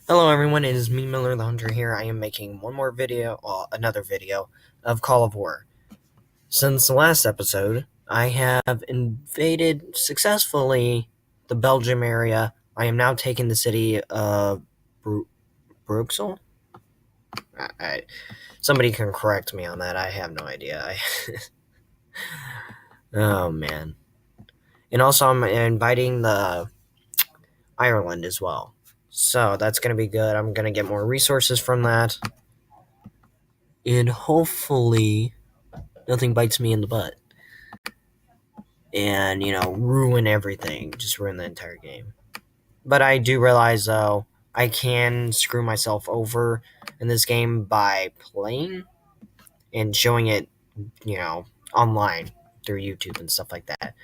Hello everyone, it is me, Miller the Hunter here. I am making another video of Call of War. Since the last episode, I have invaded successfully the Belgium area. I am now taking the city of Bruxelles. Somebody can correct me on that. I have no idea. Oh man. And also, I'm inviting the Ireland as well. So that's going to be good. I'm going to get more resources from that. And hopefully nothing bites me in the butt and ruin everything, just ruin the entire game. But I do realize though I can screw myself over in this game by playing and showing it, online through YouTube and stuff like that.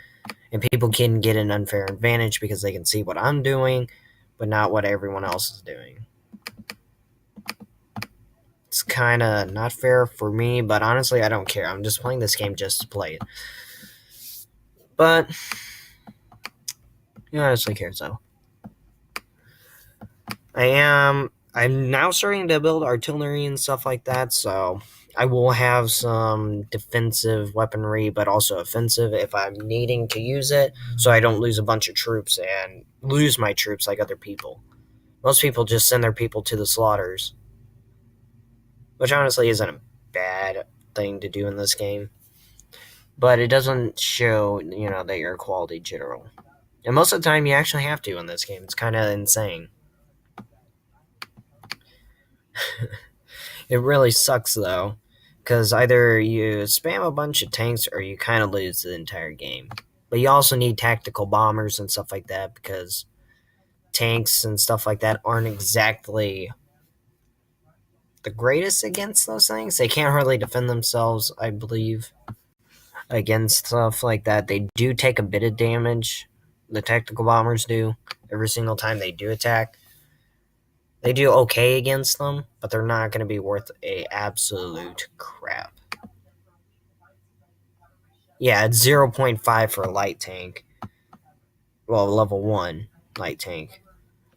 And people can get an unfair advantage because they can see what I'm doing but not what everyone else is doing. It's kind of not fair for me, but honestly I don't care. I'm just playing this game just to play it. But honestly cares though. I'm now starting to build artillery and stuff like that, so I will have some defensive weaponry, but also offensive if I'm needing to use it, so I don't lose a bunch of troops and lose my troops like other people. Most people just send their people to the slaughters, which honestly isn't a bad thing to do in this game, but it doesn't show, that you're a quality general. And most of the time you actually have to in this game. It's kind of insane. It really sucks though, because either you spam a bunch of tanks or you kind of lose the entire game. But you also need tactical bombers and stuff like that because tanks and stuff like that aren't exactly the greatest against those things. They can't hardly defend themselves, I believe, against stuff like that. They do take a bit of damage. The tactical bombers do every single time they do attack. They do okay against them, but they're not going to be worth a absolute crap. Yeah, it's 0.5 for a light tank. Well, level 1 light tank.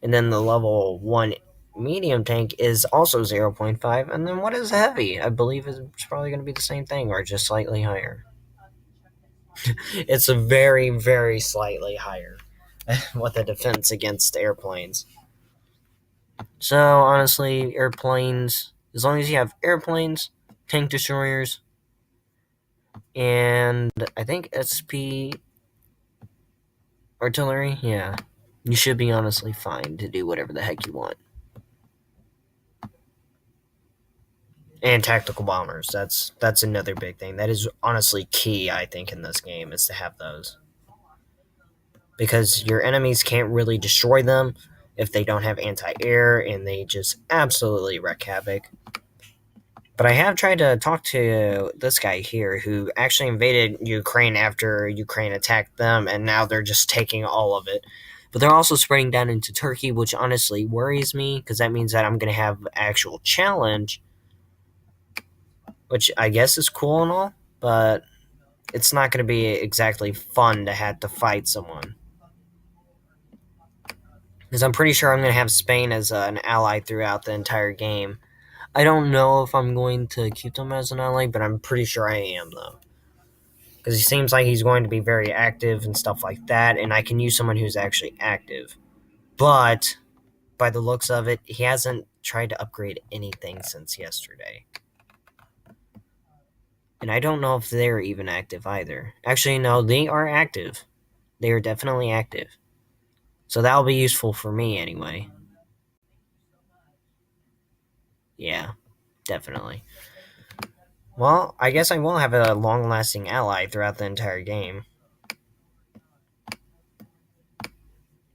And then the level 1 medium tank is also 0.5. And then what is heavy? I believe it's probably going to be the same thing or just slightly higher. It's a very, very slightly higher with a defense against airplanes. So, honestly, airplanes, as long as you have airplanes, tank destroyers, and I think SP artillery, yeah, you should be honestly fine to do whatever the heck you want. And tactical bombers, that's another big thing. That is honestly key, I think, in this game, is to have those. Because your enemies can't really destroy them if they don't have anti-air, and they just absolutely wreak havoc. But I have tried to talk to this guy here who actually invaded Ukraine after Ukraine attacked them, and now they're just taking all of it. But they're also spreading down into Turkey, which honestly worries me, because that means that I'm going to have an actual challenge, which I guess is cool and all, but it's not going to be exactly fun to have to fight someone. Because I'm pretty sure I'm going to have Spain as an ally throughout the entire game. I don't know if I'm going to keep them as an ally, but I'm pretty sure I am, though. Because he seems like he's going to be very active and stuff like that, and I can use someone who's actually active. But, by the looks of it, he hasn't tried to upgrade anything since yesterday. And I don't know if they're even active either. Actually, no, they are active. They are definitely active. So that'll be useful for me anyway. Yeah, definitely. Well, I guess I will have a long-lasting ally throughout the entire game.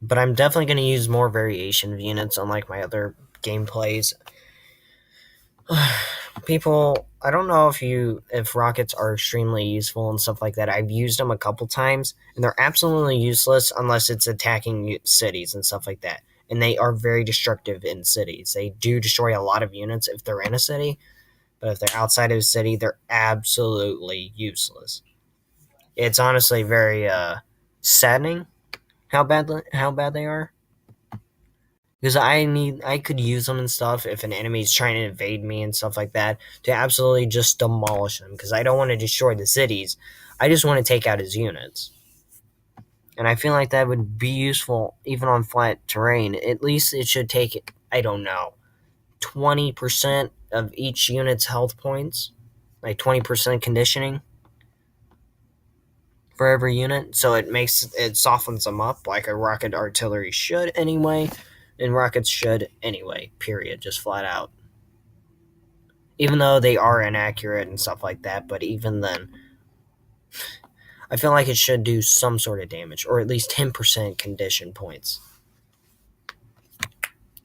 But I'm definitely going to use more variation of units, unlike my other gameplays. People, I don't know if rockets are extremely useful and stuff like that. I've used them a couple times, and they're absolutely useless unless it's attacking cities and stuff like that. And they are very destructive in cities. They do destroy a lot of units if they're in a city, but if they're outside of a city, they're absolutely useless. It's honestly very saddening how bad they are. because I could use them and stuff if an enemy's trying to invade me and stuff like that to absolutely just demolish them because I don't want to destroy the cities. I just want to take out his units. And I feel like that would be useful even on flat terrain. At least it should take, I don't know, 20% of each unit's health points, like 20% conditioning for every unit. So it softens them up like a rocket artillery should anyway, and rockets should anyway, period, just flat out. Even though they are inaccurate and stuff like that, but even then, I feel like it should do some sort of damage, or at least 10% condition points,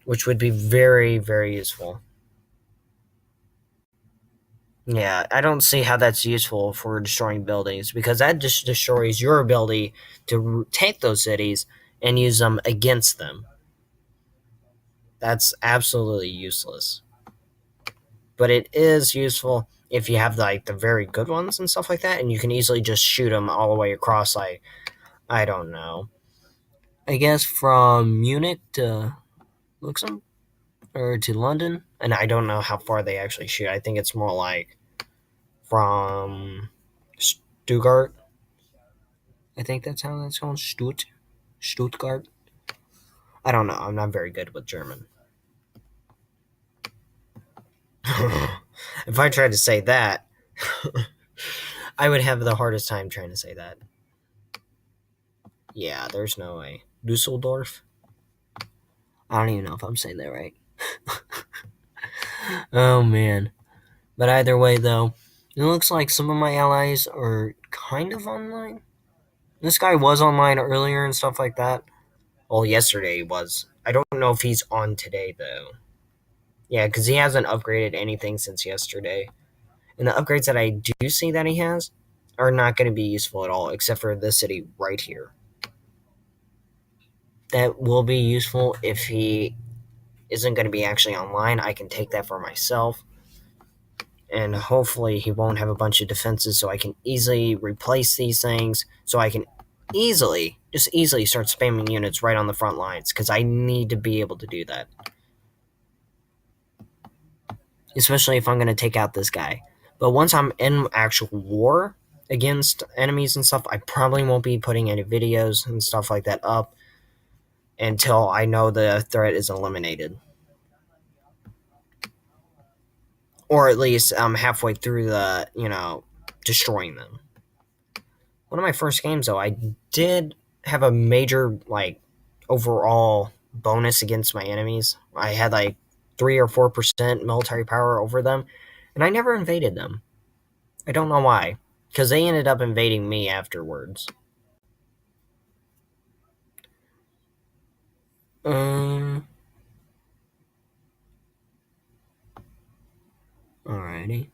which would be very, very useful. Yeah, I don't see how that's useful for destroying buildings because that just destroys your ability to take those cities and use them against them. That's absolutely useless. But it is useful if you have like the very good ones and stuff like that, and you can easily just shoot them all the way across. Like I don't know, I guess from Munich to Luxembourg or to London, and I don't know how far they actually shoot. I think it's more like from Stuttgart. I think that's how that's called. Stuttgart. I don't know. I'm not very good with German. If I tried to say that, I would have the hardest time trying to say that. Yeah, there's no way. Dusseldorf? I don't even know if I'm saying that right. Oh man. But either way, though, it looks like some of my allies are kind of online. This guy was online earlier and stuff like that. Well, yesterday he was. I don't know if he's on today, though. Yeah, because he hasn't upgraded anything since yesterday. And the upgrades that I do see that he has are not going to be useful at all, except for this city right here. That will be useful if he isn't going to be actually online. I can take that for myself. And hopefully he won't have a bunch of defenses so I can easily replace these things. So I can just easily start spamming units right on the front lines because I need to be able to do that. Especially if I'm going to take out this guy. But once I'm in actual war against enemies and stuff, I probably won't be putting any videos and stuff like that up until I know the threat is eliminated. Or at least I'm halfway through destroying them. One of my first games, though, I did have a major, overall bonus against my enemies. I had, 3 or 4% military power over them, and I never invaded them. I don't know why, because they ended up invading me afterwards. Alrighty.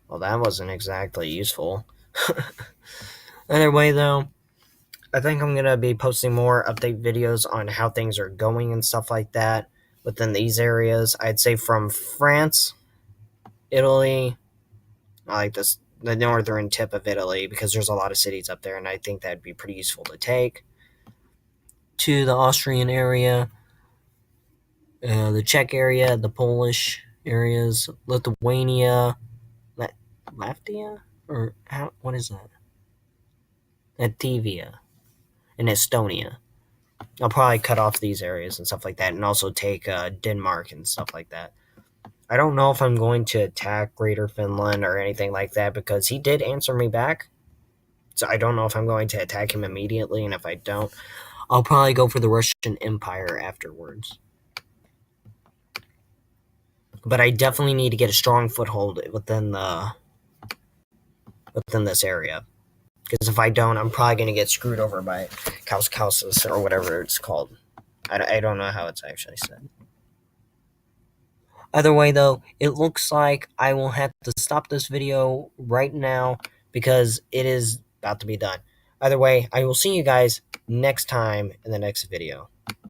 Well, that wasn't exactly useful. Either way, though, I think I'm going to be posting more update videos on how things are going and stuff like that within these areas. I'd say from France, Italy, I like the northern tip of Italy because there's a lot of cities up there, and I think that'd be pretty useful to take. To the Austrian area, the Czech area, the Polish areas, Lithuania, Latvia, or what is that? Latvia and Estonia. I'll probably cut off these areas and stuff like that, and also take Denmark and stuff like that. I don't know if I'm going to attack Greater Finland or anything like that because he did answer me back. So I don't know if I'm going to attack him immediately, and if I don't, I'll probably go for the Russian Empire afterwards. But I definitely need to get a strong foothold within this area. Because if I don't, I'm probably going to get screwed over by Kaukasus or whatever it's called. I don't know how it's actually said. Either way, though, it looks like I will have to stop this video right now because it is about to be done. Either way, I will see you guys next time in the next video.